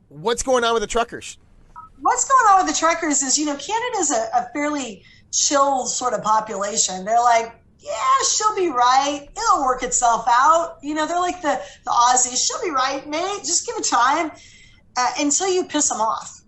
What's going on with the truckers? What's going on with the truckers is, Canada's a fairly chill sort of population. They're like, yeah, she'll be right. It'll work itself out. They're like the Aussies. She'll be right, mate. Just give it time until you piss them off.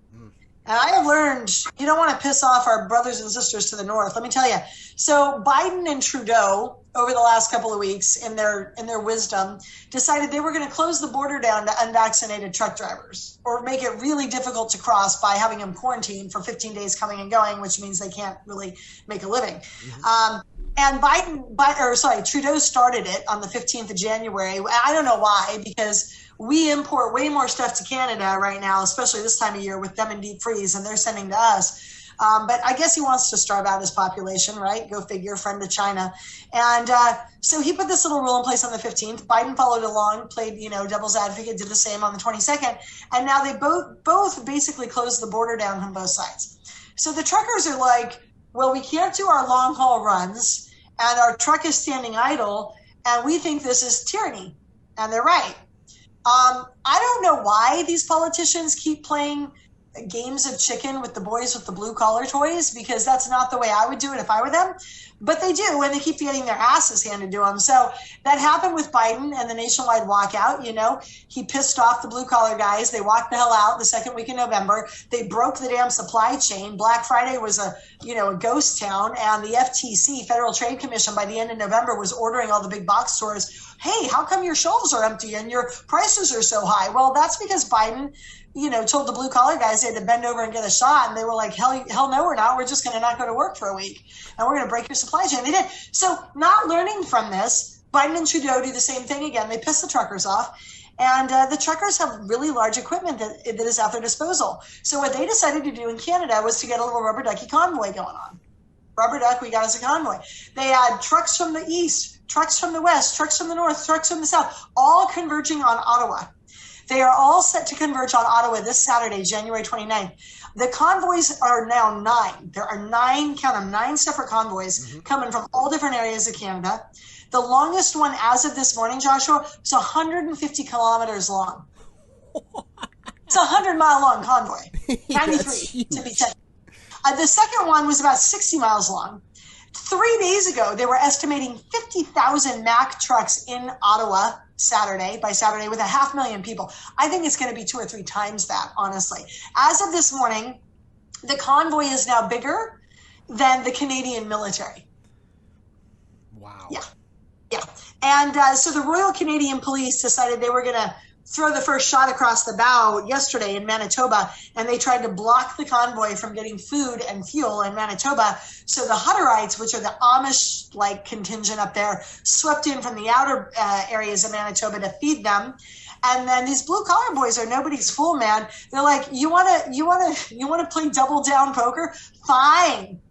And I have learned you don't want to piss off our brothers and sisters to the north. Let me tell you. So Biden and Trudeau, over the last couple of weeks, in their wisdom, decided they were going to close the border down to unvaccinated truck drivers, or make it really difficult to cross by having them quarantined for 15 days coming and going, which means they can't really make a living. And Trudeau started it on the 15th of January. I don't know why, because we import way more stuff to Canada right now, especially this time of year with them in deep freeze, and they're sending to us. But I guess he wants to starve out his population, right? Go figure, friend of China. And so he put this little rule in place on the 15th. Biden followed along, played, devil's advocate, did the same on the 22nd. And now they both basically closed the border down from both sides. So the truckers are like, well, we can't do our long haul runs, and our truck is standing idle, and we think this is tyranny. And they're right. I don't know why these politicians keep playing games of chicken with the boys with the blue collar toys, because that's not the way I would do it if I were them. But they do, and they keep getting their asses handed to them. So that happened with Biden and the nationwide walkout. He pissed off the blue collar guys. They walked the hell out the second week in November. They broke the damn supply chain. Black Friday was a ghost town, and the FTC, Federal Trade Commission, by the end of November was ordering all the big box stores, hey, how come your shelves are empty and your prices are so high? Well, that's because Biden told the blue collar guys they had to bend over and get a shot. And they were like, hell no, we're not. We're just going to not go to work for a week. And we're going to break your supply chain. They did. So not learning from this, Biden and Trudeau do the same thing again. They piss the truckers off. And the truckers have really large equipment that is at their disposal. So what they decided to do in Canada was to get a little rubber ducky convoy going on. Rubber duck, we got us a convoy. They had trucks from the east, trucks from the west, trucks from the north, trucks from the south, all converging on Ottawa. They are all set to converge on Ottawa this Saturday, January 29th. The convoys are now 9. There are 9, count them, 9 separate convoys coming from all different areas of Canada. The longest one as of this morning, Joshua, is 150 kilometers long. It's a 100-mile long convoy, 93 to be technical. The second one was about 60 miles long. 3 days ago, they were estimating 50,000 Mack trucks in Ottawa by Saturday, with 500,000 people. I think it's going to be 2 or 3 times that, honestly. As of this morning, the convoy is now bigger than the Canadian military. Wow. Yeah. And so the Royal Canadian Police decided they were going to throw the first shot across the bow yesterday in Manitoba, and they tried to block the convoy from getting food and fuel in Manitoba. So the Hutterites, which are the Amish-like contingent up there, swept in from the outer areas of Manitoba to feed them. And then these blue collar boys are nobody's fool, man. They're like, you wanna play double down poker? Fine,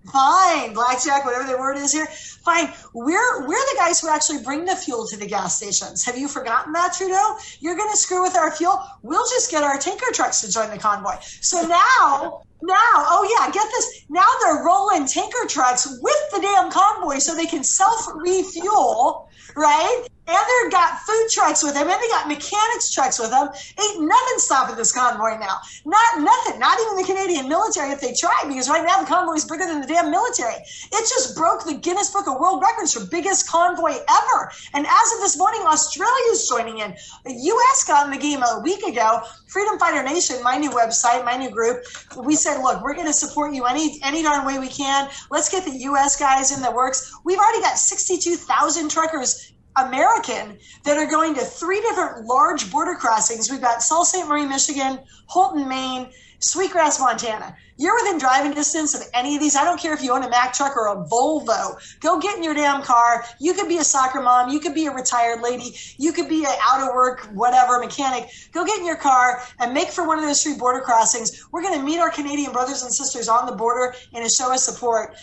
blackjack, whatever the word is here. Fine. We're the guys who actually bring the fuel to the gas stations. Have you forgotten that, Trudeau? You're gonna screw with our fuel? We'll just get our tanker trucks to join the convoy. So now, oh yeah, get this. Now they're rolling tanker trucks with the damn convoy so they can self-refuel, right? And they've got food trucks with them, and they got mechanics trucks with them. Ain't nothing stopping this convoy now. Nothing. Not even the Canadian military if they tried, because right now the convoy is bigger than the damn military. It just broke the Guinness Book of World Records for biggest convoy ever. And as of this morning, Australia's joining in. The U.S. got in the game a week ago. Freedom Fighter Nation, my new website, my new group, we said, look, we're going to support you any darn way we can. Let's get the U.S. guys in the works. We've already got 62,000 truckers American that are going to 3 different large border crossings. We've got Sault Ste. Marie, Michigan, Holton, Maine, Sweetgrass, Montana. You're within driving distance of any of these. I don't care if you own a Mack truck or a Volvo. Go get in your damn car. You could be a soccer mom. You could be a retired lady. You could be an out of work, whatever, mechanic. Go get in your car and make for one of those 3 border crossings. We're going to meet our Canadian brothers and sisters on the border in a show of support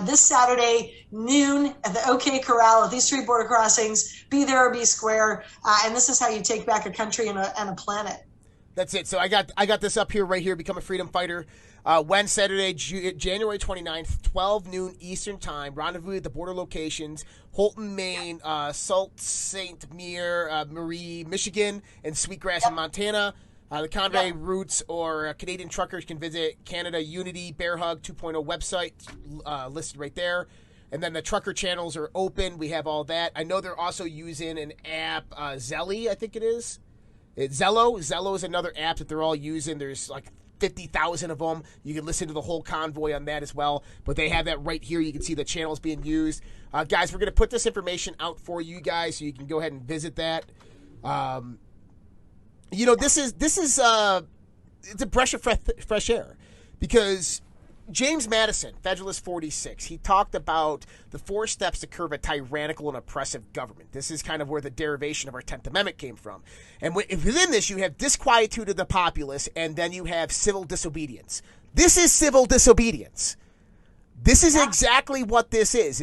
this Saturday, noon, at the OK Corral at these 3 border crossings. Be there or be square. And this is how you take back a country and a planet. That's it. So I got this up here right here. Become a freedom fighter. Wednesday, Saturday, January 29th, 12 noon Eastern Time. Rendezvous at the border locations: Holton, Maine, Sault Ste. Marie, Michigan, and Sweetgrass in Montana. The Convoy routes or Canadian truckers can visit Canada Unity Bear Hug 2.0 website listed right there. And then the trucker channels are open. We have all that. I know they're also using an app, Zelly, I think it is. It's Zello. Zello is another app that they're all using. There's like 50,000 of them. You can listen to the whole convoy on that as well. But they have that right here. You can see the channels being used. Guys, we're going to put this information out for you guys so you can go ahead and visit that. This is it's a breath of fresh air because James Madison, Federalist 46, he talked about the 4 steps to curb a tyrannical and oppressive government. This is kind of where the derivation of our 10th Amendment came from. And within this, you have disquietude of the populace, and then you have civil disobedience. This is civil disobedience. This is exactly what this is